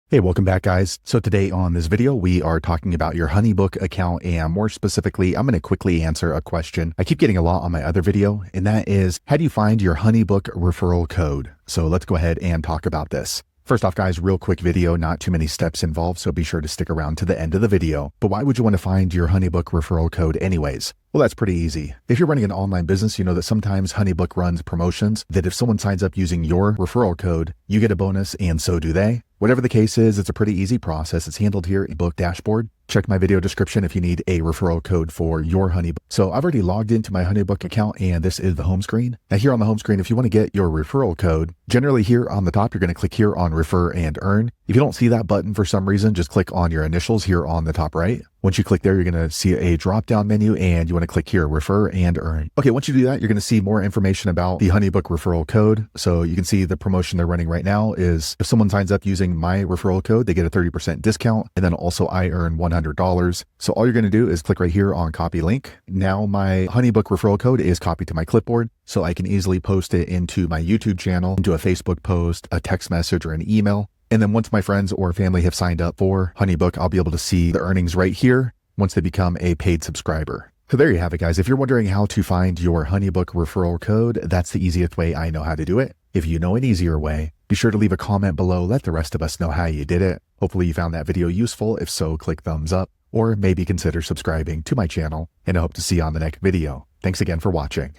Hey, welcome back guys. So today on this video, we are talking about your HoneyBook account, and more specifically, I'm going to quickly answer a question I keep getting a lot on my other video, and that is, how do you find your HoneyBook referral code? So let's go ahead and talk about this. First off guys, real quick video, not too many steps involved, so be sure to stick around to the end of the video. But why would you want to find your HoneyBook referral code anyways? Well, that's pretty easy. If you're running an online business, you know that sometimes HoneyBook runs promotions that if someone signs up using your referral code, you get a bonus and so do they. Whatever the case is, it's a pretty easy process. It's handled here in Book Dashboard. Check my video description if you need a referral code for your HoneyBook. So I've already logged into my HoneyBook account, and this is the home screen. Now here on the home screen, if you want to get your referral code, generally here on the top, you're going to click here on Refer and Earn. If you don't see that button for some reason, just click on your initials here on the top right. Once you click there, you're going to see a drop-down menu, and you want to click here, Refer and Earn. Okay, once you do that, you're going to see more information about the HoneyBook referral code. So you can see the promotion they're running right now is if someone signs up using my referral code, they get a 30% discount, and then also I earn $100. So all you're going to do is click right here on Copy Link. Now my HoneyBook referral code is copied to my clipboard, so I can easily post it into my YouTube channel, into a Facebook post, a text message, or an email. And then once my friends or family have signed up for HoneyBook, I'll be able to see the earnings right here once they become a paid subscriber. So there you have it, guys. If you're wondering how to find your HoneyBook referral code, that's the easiest way I know how to do it. If you know an easier way, be sure to leave a comment below. Let the rest of us know how you did it. Hopefully you found that video useful. If so, click thumbs up, or maybe consider subscribing to my channel, and I hope to see you on the next video. Thanks again for watching.